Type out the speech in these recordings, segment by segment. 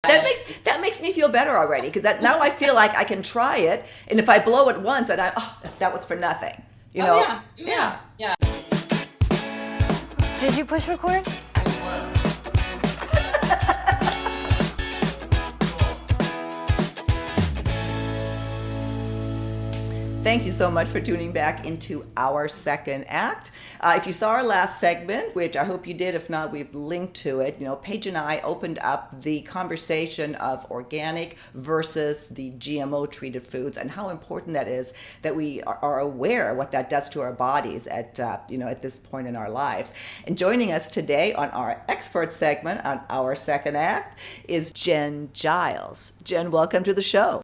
That makes me feel better already, because now I feel like I can try it, and if I blow it once, and that was for nothing. Yeah. Did you push record? Thank you so much for tuning back into our second act. If you saw our last segment, which I hope you did, if not, we've linked to it. Paige and I opened up the conversation of organic versus the GMO treated foods, and how important that is, that we are aware what that does to our bodies at this point in our lives. And joining us today on our expert segment on our second act is Jen Giles. Jen, welcome to the show.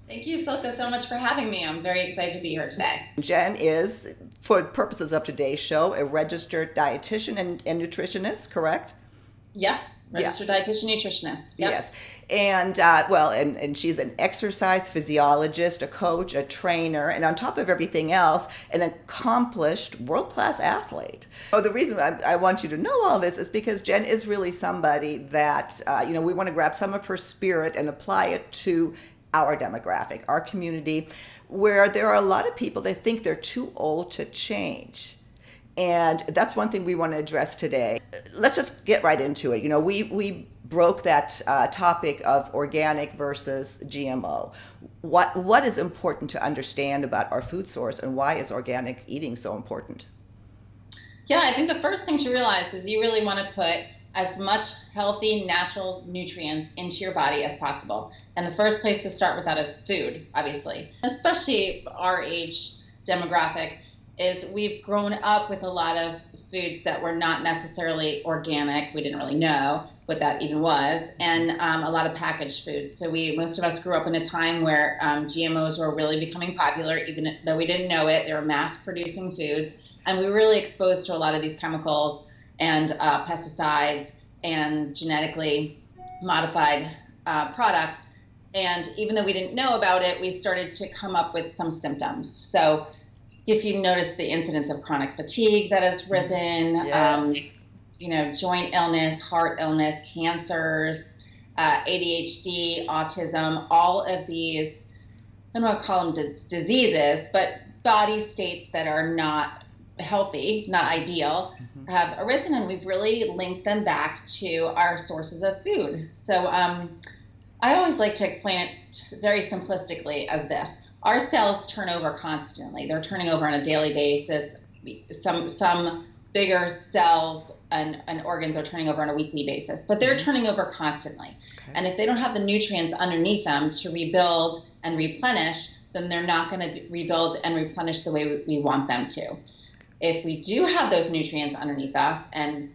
Thank you, Silka, so much for having me. I'm very excited to be here today. Jen is, for purposes of today's show, a registered dietitian and nutritionist, correct? Yes, registered dietitian nutritionist. Yep. Yes. And she's an exercise physiologist, a coach, a trainer, and on top of everything else, an accomplished world-class athlete. So the reason I want you to know all this is because Jen is really somebody that, we want to grab some of her spirit and apply it to our demographic, our community, where there are a lot of people that think they're too old to change. And that's one thing we want to address today. Let's just get right into it. We broke that topic of organic versus GMO. What is important to understand about our food source, and why is organic eating so important? Yeah, I think the first thing to realize is you really want to put as much healthy, natural nutrients into your body as possible. And the first place to start with that is food, obviously. Especially our age demographic is we've grown up with a lot of foods that were not necessarily organic. We didn't really know what that even was, and a lot of packaged foods. So most of us grew up in a time where GMOs were really becoming popular, even though we didn't know it. They were mass-producing foods, and we were really exposed to a lot of these chemicals and pesticides and genetically modified products. And even though we didn't know about it, we started to come up with some symptoms. So if you notice the incidence of chronic fatigue that has risen, yes. Joint illness, heart illness, cancers, ADHD, autism, all of these, I don't want to call them diseases, but body states that are not healthy, not ideal, have arisen, and we've really linked them back to our sources of food. So I always like to explain it very simplistically as this. Our cells turn over constantly. They're turning over on a daily basis. Some bigger cells and organs are turning over on a weekly basis, but they're turning over constantly. Okay. And if they don't have the nutrients underneath them to rebuild and replenish, then they're not going to rebuild and replenish the way we want them to. If we do have those nutrients underneath us, and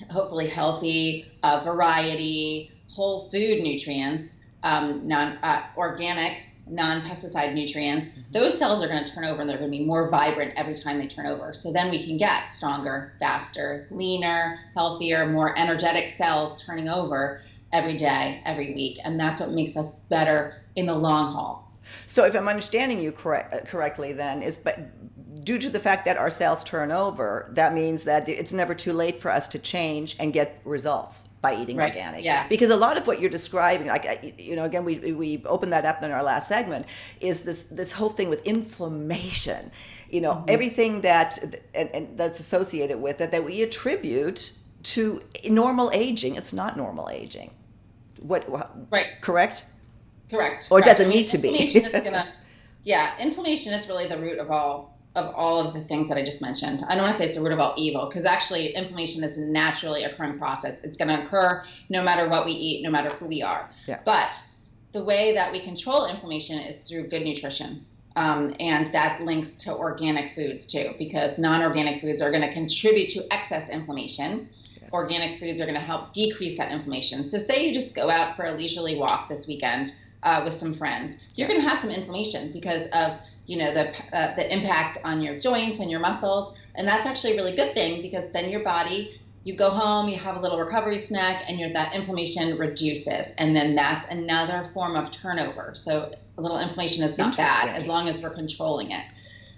hopefully healthy, variety, whole food nutrients, organic, non-pesticide nutrients, those cells are going to turn over, and they're going to be more vibrant every time they turn over. So then we can get stronger, faster, leaner, healthier, more energetic cells turning over every day, every week. And that's what makes us better in the long haul. So if I'm understanding you correctly, then is due to the fact that our cells turn over, that means that it's never too late for us to change and get results by eating organic. Yeah. Because a lot of what you're describing, again, we opened that up in our last segment, is this whole thing with inflammation. Everything that and that's associated with it that we attribute to normal aging. It's not normal aging. Right. Correct? Correct. Or does it need to be? Inflammation is really the root of all of the things that I just mentioned. I don't want to say it's the root of all evil, because actually inflammation is a naturally occurring process. It's going to occur no matter what we eat, no matter who we are. Yeah. But the way that we control inflammation is through good nutrition. And that links to organic foods too, because non-organic foods are going to contribute to excess inflammation. Yes. Organic foods are going to help decrease that inflammation. So say you just go out for a leisurely walk this weekend with some friends, you're going to have some inflammation because of the impact on your joints and your muscles. And that's actually a really good thing, because then your body, you go home, you have a little recovery snack, and that inflammation reduces. And then that's another form of turnover. So a little inflammation is not bad as long as we're controlling it.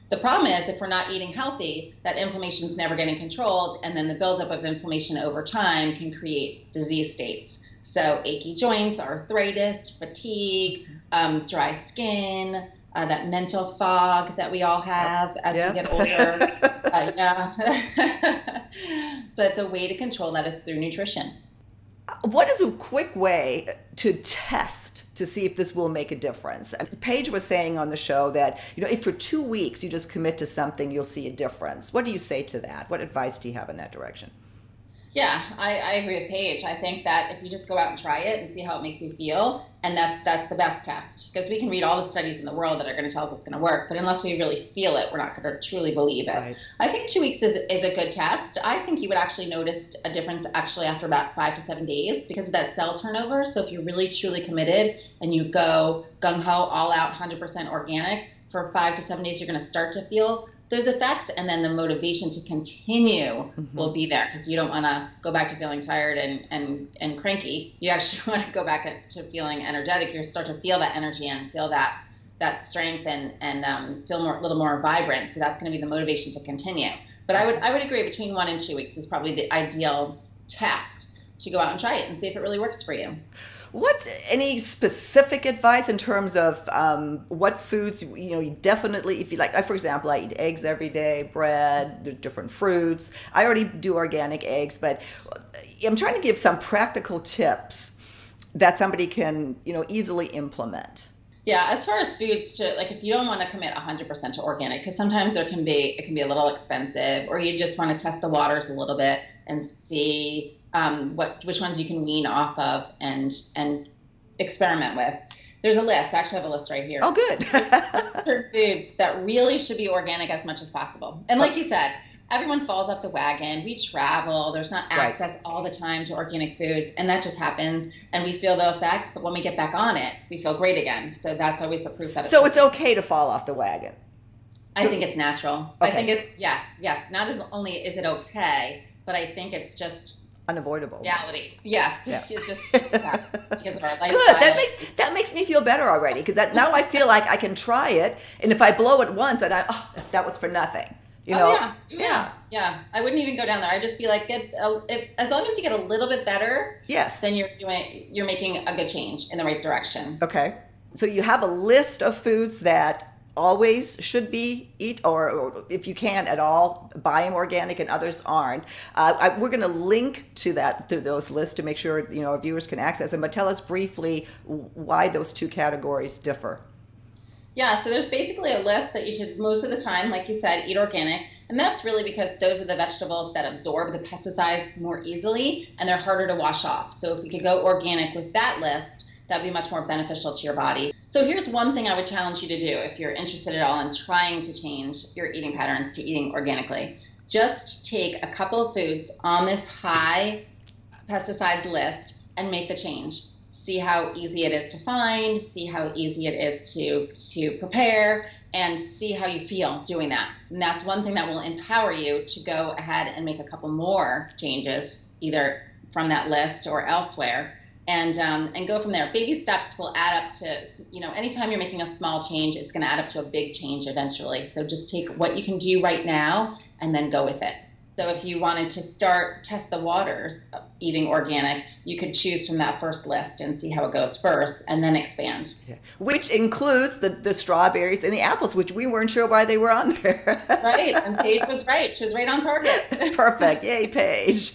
The problem is, if we're not eating healthy, that inflammation is never getting controlled, and then the buildup of inflammation over time can create disease states. So achy joints, arthritis, fatigue, dry skin, that mental fog that we all have as we get older. Yeah. But the way to control that is through nutrition. What is a quick way to test to see if this will make a difference? Paige was saying on the show that, if for 2 weeks you just commit to something, you'll see a difference. What do you say to that? What advice do you have in that direction? Yeah, I agree with Paige. I think that if you just go out and try it and see how it makes you feel, and that's the best test, because we can read all the studies in the world that are going to tell us it's going to work, but unless we really feel it, we're not going to truly believe it. Right. I think 2 weeks is a good test. I think you would actually notice a difference actually after about 5 to 7 days because of that cell turnover. So if you're really truly committed and you go gung-ho, all out, 100% organic, for 5 to 7 days, you're going to start to feel those effects, and then the motivation to continue will be there because you don't want to go back to feeling tired and cranky. You actually want to go back to feeling energetic. You start to feel that energy and feel that strength and feel a little more vibrant. So that's going to be the motivation to continue. But I would agree between 1 and 2 weeks is probably the ideal test to go out and try it and see if it really works for you. Any specific advice in terms of what foods, you definitely, if you like, for example, I eat eggs every day, bread, different fruits. I already do organic eggs, but I'm trying to give some practical tips that somebody can, easily implement. Yeah, as far as foods, if you don't want to commit 100% to organic, because sometimes it can be a little expensive, or you just want to test the waters a little bit and see which ones you can wean off of and experiment with. There's a list. I actually have a list right here. Oh, good. Certain foods that really should be organic as much as possible. And like you said, everyone falls off the wagon. We travel. There's not access all the time to organic foods, and that just happens. And we feel the effects, but when we get back on it, we feel great again. So that's always the proof that it's it's okay to fall off the wagon. I think it's natural. Okay. I think it's yes. Not as only is it okay, but I think it's just unavoidable reality. Yes. Yeah. It's just because of our lifestyle. Good. That makes me feel better already, because now I feel like I can try it, and if I blow it once, and that was for nothing. Yeah. I wouldn't even go down there. I'd just be like, as long as you get a little bit better, yes, then you're making a good change in the right direction. Okay. So you have a list of foods that always should be eat, or if you can at all, buy them organic, and others aren't. We're going to link to those lists to make sure our viewers can access them. But tell us briefly why those two categories differ. Yeah, so there's basically a list that you should, most of the time, like you said, eat organic. And that's really because those are the vegetables that absorb the pesticides more easily, and they're harder to wash off. So if we could go organic with that list, that would be much more beneficial to your body. So here's one thing I would challenge you to do if you're interested at all in trying to change your eating patterns to eating organically. Just take a couple of foods on this high pesticides list and make the change. See how easy it is to find, see how easy it is to prepare, and see how you feel doing that. And that's one thing that will empower you to go ahead and make a couple more changes, either from that list or elsewhere, and go from there. Baby steps will add up to, anytime you're making a small change, it's going to add up to a big change eventually. So just take what you can do right now and then go with it. So if you wanted to test the waters of eating organic, you could choose from that first list and see how it goes first and then expand. Yeah. Which includes the strawberries and the apples, which we weren't sure why they were on there. Right, and Paige was right. She was right on target. Perfect. Yay, Paige.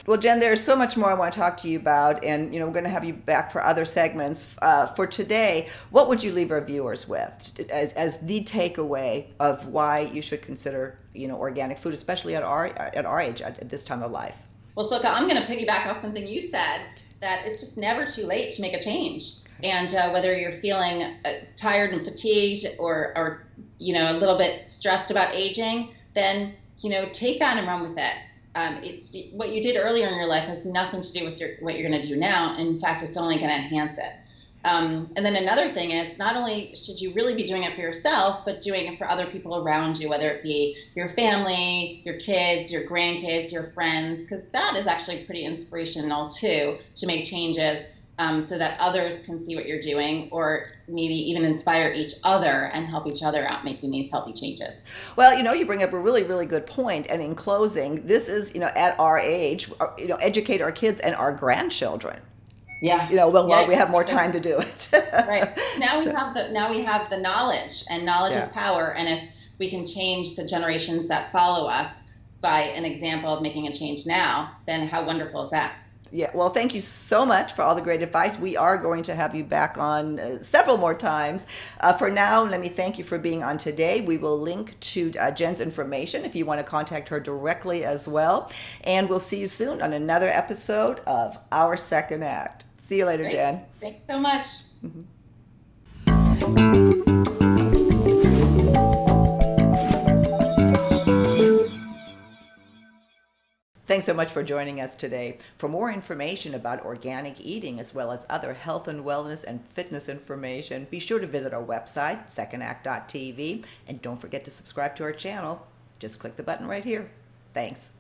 Well, Jen, there's so much more I want to talk to you about, and we're going to have you back for other segments. For today, what would you leave our viewers with as the takeaway of why you should consider organic food, especially at our age, at this time of life? Well, Silka, I'm going to piggyback off something you said, that it's just never too late to make a change. And whether you're feeling tired and fatigued or a little bit stressed about aging, then take that and run with it. It's what you did earlier in your life has nothing to do with what you're going to do now. In fact, it's only going to enhance it. And then another thing is, not only should you really be doing it for yourself, but doing it for other people around you, whether it be your family, your kids, your grandkids, your friends, because that is actually pretty inspirational too, to make changes so that others can see what you're doing, or maybe even inspire each other and help each other out making these healthy changes. Well, you bring up a really, really good point. And in closing, this is, at our age, educate our kids and our grandchildren. Yeah. While we Yeah. have more time to do it. Right. Now So, we have the knowledge, and knowledge is yeah. power. And if we can change the generations that follow us by an example of making a change now, then how wonderful is that? Yeah, well, thank you so much for all the great advice. We are going to have you back on several more times. For now, let me thank you for being on today. We will link to Jen's information if you want to contact her directly as well. And we'll see you soon on another episode of Our Second Act. See you later, Great. Jen. Thanks so much. Thanks so much for joining us today. For more information about organic eating, as well as other health and wellness and fitness information, be sure to visit our website, secondact.tv, and don't forget to subscribe to our channel. Just click the button right here. Thanks.